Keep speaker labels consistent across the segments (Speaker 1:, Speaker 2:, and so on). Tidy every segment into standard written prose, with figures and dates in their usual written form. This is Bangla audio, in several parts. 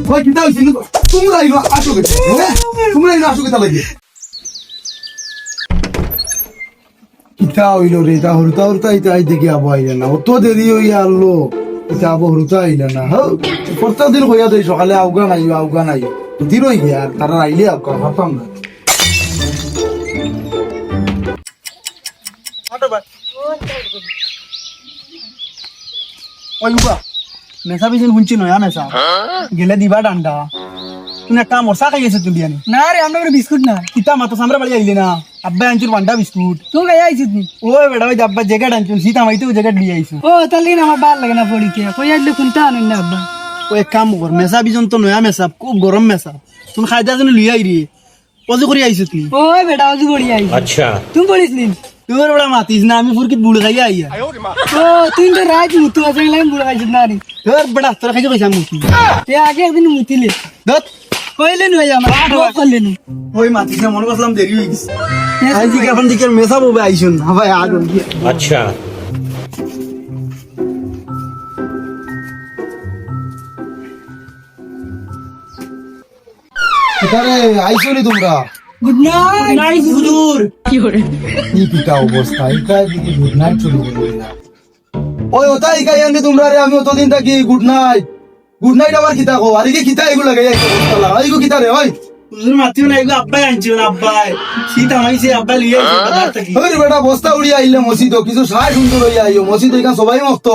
Speaker 1: ওই কিতা হইছে তোমরা ইনো আসো কে তোমরা ইনো আসো কিতা লাগি কিতা হইলো রে তা হরতা হরতা ইতা আই দেখি আবো আইলা না অত দেরি হইয়া আলো ইতা আবো হরতা আইলা না হ্যাঁ প্রত্যেক দিন হইয়া দেই সকালে আউগা নাই দিন হই গিয়া তারা আইলে আউগা ভাবতাম না
Speaker 2: ওই উবা মেসা বিজন শুনছি নয়া মেসা গেলে দিবা ডান্ডা তুমি একটা মশা খাই গেছে তুমি জানি
Speaker 3: না রে আমরা বিস্কুট না
Speaker 2: কিতা মাতো সামনে বাড়ি আইলে না আব্বা আনছুর পান্ডা বিস্কুট
Speaker 3: তুই গাই আইছিস নি
Speaker 2: ওই বেটা ওই আব্বা জ্যাকেট আনছুন সীতা মাইতে ওই জ্যাকেট নিয়ে আইছু
Speaker 3: ও তাহলে না আমার ভালো লাগে না পড়িতে কই আইলে কোনটা আনেন না আব্বা
Speaker 2: ও এক কাম কর মেসা বিজন তো নয়া মেসা খুব গরম মেসা তুমি খাইতে যেন লুই আই রে অজু করে আইছো তুই
Speaker 3: ওই বেটা অজু পড়ি আই
Speaker 4: अच्छा
Speaker 3: তুমি পড়িস নি
Speaker 2: তুই ওরা মাতিস না আমি ফুরকিত বুড়ে খাইয়া আইয়া
Speaker 3: ও তুই তো রাত মুতু আছে লাগে বুড়া খাইছিস না রে
Speaker 2: তোর বেটা তোরা খাইছো কইছা মুতি
Speaker 3: তে আগে একদিন মুতিলে
Speaker 2: দত
Speaker 3: কইলে নই আমার করলে নি
Speaker 2: ওই মাতিস না মনে করলাম দেরি হয়ে গেছে আই দিকে এখন দিকে মেসা ববে আইছুন ভাই আগুন কি
Speaker 4: अच्छा
Speaker 1: কিতারে আইছো নি তোমরা
Speaker 3: গুড নাইট
Speaker 2: নাই হুজুর
Speaker 3: কি করে
Speaker 1: কি পিতা অবস্থা ইটা দিকে গুড নাইট শুরু করলি না ওই ওটাই গাই আনি তোমরা রে আমি অতদিন থাকি গুড নাইট আবার কিতা কো আরে কি কিতা এগুলা গাই অবস্থা লাগা এগো কিতা রে ওই
Speaker 2: হুজুর মাতিও না এগো আব্বাই আনছুন আব্বাই সীতা মাইছে আব্বা লিয়ে আইছে বাজার থেকে
Speaker 1: ওই বেটা বস্তা উড়িয়া আইলে মসজিদ কিছু সাই সুন্দর হইয়া আইও মসজিদ এখান সবাই মস্ত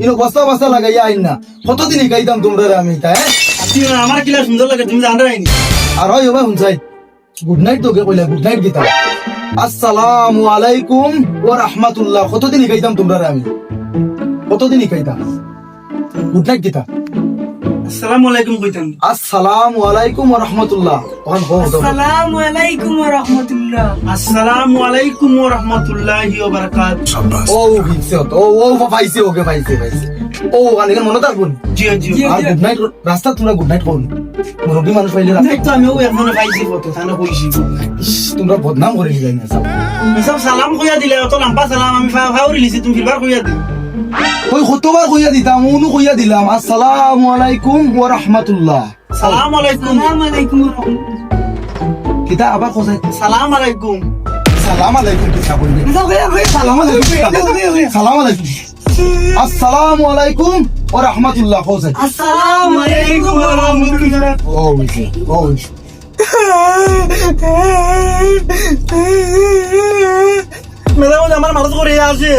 Speaker 1: ইনো বস্তা লাগাইয়া আইন না কতদিন গাইতাম তোমরা রে আমি তাই
Speaker 2: মাতিও না আমার কিলা সুন্দর লাগে তুমি জানো রাইনি
Speaker 1: আর হয় ওবা হুনসাই গুড নাইট তোকে কইলা গুড নাইট গীতা আসসালামু আলাইকুম ওয়া রাহমাতুল্লাহ কতদিন গাইতাম তোমরা রে আমি কতদিন গাইতাম গুড নাইট গীতা
Speaker 2: আসসালামু আলাইকুম কইতাম
Speaker 1: আসসালামু আলাইকুম ওয়া রাহমাতুল্লাহ ওখান হো
Speaker 3: আসসালামু আলাইকুম ওয়া রাহমাতুল্লাহ
Speaker 2: আসসালামু আলাইকুম ওয়া রাহমাতুল্লাহি ওয়া বারাকাতুহু
Speaker 1: ও গিছে ও পাইছে ওকে পাইছে ও গানে মনে থাকবো
Speaker 2: জি জি
Speaker 1: আর গুড নাইট রাস্তা তোমরা গুড নাইট করো মুরব্বী মানুষ পাইলে
Speaker 2: দেখ তো আমিও এখনো পাইছি কত থানা কইছি
Speaker 1: তোমরা বদনাম করে যাই না
Speaker 2: সব সালাম কইয়া দিলে অত লম্বা সালাম আমি ফাউরি লিছি তুমি ফিরবার কইয়া দিও
Speaker 1: ওই কতবার কইয়া দিতাম উনু কইয়া দিলাম আসসালামু আলাইকুম ওয়া রাহমাতুল্লাহ
Speaker 2: সালাম আলাইকুম
Speaker 3: আসসালামু আলাইকুম ওয়া রাহমাতুল্লাহ
Speaker 1: কিতা আবার কোথায়
Speaker 2: সালাম আলাইকুম
Speaker 1: সালাম আলাইকুম কিতা বলবে সালাম আলাইকুম সালাম আলাইকুম আসসালামু আলাইকুম ওয়া রাহমাতুল্লাহ কোথায়
Speaker 3: আসসালামু আলাইকুম ওয়া রাহমাতুল্লাহ
Speaker 1: ও হইছে
Speaker 2: মেলা আমার মারজ করে আছে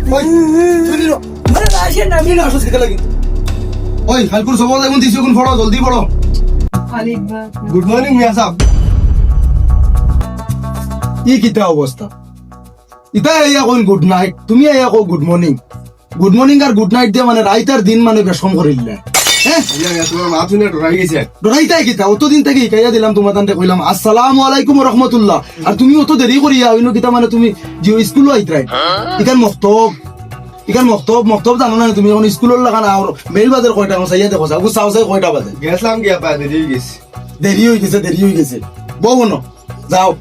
Speaker 1: ওই তুমি
Speaker 3: আরে আসেন না
Speaker 1: তুমি আসো থেকে লাগি ওই হালকুর সবাই এখন দিছি কোন পড়ো জলদি পড়ো
Speaker 3: আলিবা
Speaker 1: গুড মর্নিং মিয়া সাহেব ই কিতা অবস্থা ইতা আইয়া কোন গুড নাইট তুমি আইয়া কো গুড মর্নিং আর গুড নাইট দিয়ে মানে রাইত আর দিন মানে বেশম করিলে হ্যাঁ
Speaker 5: তোমার মা শুনে ডরাই গেছে
Speaker 1: ডরাইতাই কিতা অতদিন থেকে ইকাইয়া দিলাম তোমার তান্তে কইলাম আসসালামু আলাইকুম ওয়া রাহমাতুল্লাহ আর তুমি অত দেরি করিয়া হইনো কিতা মানে তুমি যে স্কুল আইতরাই ইকান মক্তব জানো না তুমি এখন স্কুলের লাগা না আর মেল বাজার কয়টা চাইয়া দেখো সাগু চাও চাই কয়টা বাজে
Speaker 5: গেছিলাম গিয়া পা দেরি হয়ে গেছে
Speaker 1: দেরি হয়ে গেছে বউ ন যাও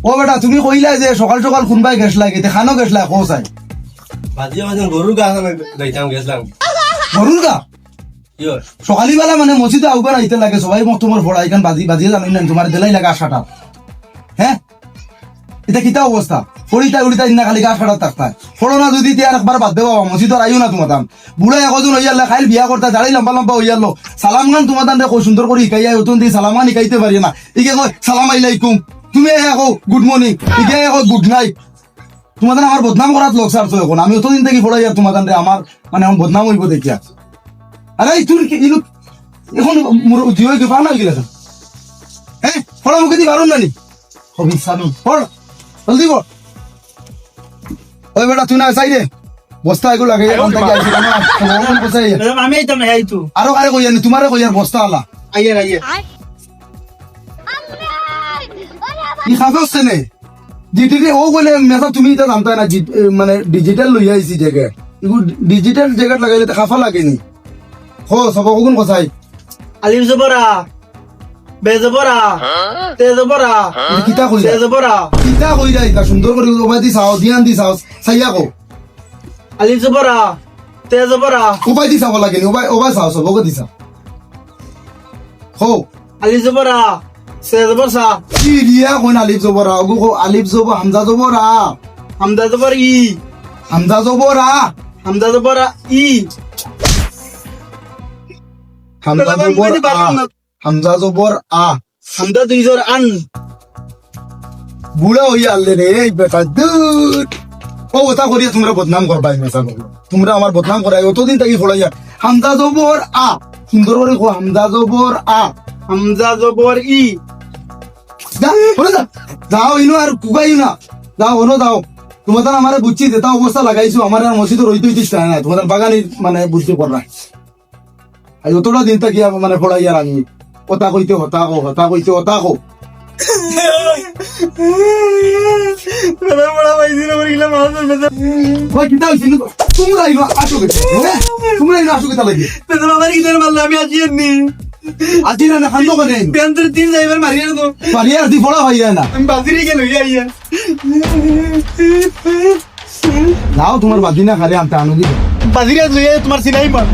Speaker 1: ও বেটা তুমি কইলা যে সকাল কোনবাই গেছলা গেতে খানো গেছলা কো চাই
Speaker 5: বাজিয়া বাজিয়া গরুর গা যাইতাম গেছিলাম
Speaker 1: গরুর গা
Speaker 5: ইয়ো
Speaker 1: সকালি বেলা মানে মসজিদে আউবার আইতে লাগে সবাই মত তোমার ভরা এখান বাজিয়ে জানি না তোমার দিলাই লাগে আশাটা হ্যাঁ এটা কিতা অবস্থা উড়িতা ইন্না খালি গা ফাটা থাকতা ফড়ো না যদি আর একবার বাদ দেওয়া মসজিদর আইও না তোমার বুড়া একজন হইয়ালে খাইল বিয়া করতা দাঁড়াই লম্বা হইয়ালো সালাম গান তোমার দান দেখো সুন্দর করে শিকাইয়া অতুন দিয়ে সালাম গান শিকাইতে পারি না ইকে কয় সালাম আলাইকুম তুমি কো গুড মর্নিং ইকে কো গুড নাইট তোমার আমার বদনাম করাত লোক সার তো এখন আমি অতদিন থেকে ফড়াই আর তোমার দান আমার মানে এখন বদনাম হইব দেখিয়া আরে তুই এখন জিও কে পাও না গিলা হ্যাঁ ফড়া মুখে দি পারুন না নি হবি সানু পড় জলদি পড় ওই বেটা তুই না চাই রে বস্তা এগুলো লাগে এখন থেকে আইছি কেন বসাই
Speaker 2: আমি আইতাম না আইতো
Speaker 1: আরো কারে কইয়া নি তোমারে কইয়ার বস্তা আলা
Speaker 2: আইয়ে
Speaker 1: ই খাফস নে ডিজিটাল ও বলে মেসা তুমি এটা জানতা না মানে ডিজিটাল লই আইছি জায়গা এগুলো ডিজিটাল জায়গা লাগাইলে খাফা লাগেনি হো সব কোন কথাই
Speaker 2: আলিম জবরা বেজবরা তেজবরা
Speaker 1: কিতা কইরা
Speaker 2: তেজবরা
Speaker 1: কিতা কইরা এটা সুন্দর করে ওবাদি চাও ধ্যান দি চাও চাইয়া কো
Speaker 2: আলিফ জবর আ তে জবর আ
Speaker 1: উপায় দিছা বলা গেলি উপায় চাও সবকে দিছা হো
Speaker 2: আলিফ জবর আ সে জবর সা
Speaker 1: কি দিয়া কোন আলিফ জবর আ গো আলিফ জবর হামজা জবর আ
Speaker 2: হামদা জবর ই
Speaker 1: হামজা জবর আ
Speaker 2: হামদা জবর আ ই
Speaker 1: হামজা জবর আ হামজা জবর আ
Speaker 2: হামদা দুই জোর আন
Speaker 1: বুড়া হইয়া আনলে রে এই বেটা দুধ ও ওটা করিয়া তোমরা বদনাম করবাই মেসা তোমরা আমার বদনাম করাই অতদিন থাকি ফড়াইয়া হামজা জবর আ সুন্দর করে কো হামজা জবর আ
Speaker 2: হামজা জবর ই
Speaker 1: যা ওরে যা যাও ইনো আর কুগাইও না যাও ওনো যাও তোমাদের আমারে বুঝছি যেটা অবস্থা লাগাইছো আমার আর মসজিদ রইতে দিচ্ছে না তোমাদের বাগানি মানে বুঝতে পারলা আজ অতটা দিন থাকি মানে ফড়াইয়া রাখি কথা কইতে হতা কইতে হতা কো
Speaker 2: বড় বড় বাইদিন আমার গিলা মাছ বেজা
Speaker 1: ওই কিতা হইছিল তোমরা ইনো আসো কে তোমরা ইনো আসো কে লাগে
Speaker 2: বেজা আমার গিলার মারলে আমি আজি নি
Speaker 1: আজি না খান্দো করে
Speaker 2: পেন্টার তিন যাইবার মারিয়া তো
Speaker 1: পারিয়া দি ফড়া হইয়া না
Speaker 2: আমি বাজিরে গেল ইয়া
Speaker 1: যাও তোমার বাদিনা খালি আমটা আনো দিবে
Speaker 2: বাজিরে লইয়া তোমার সিলাই মার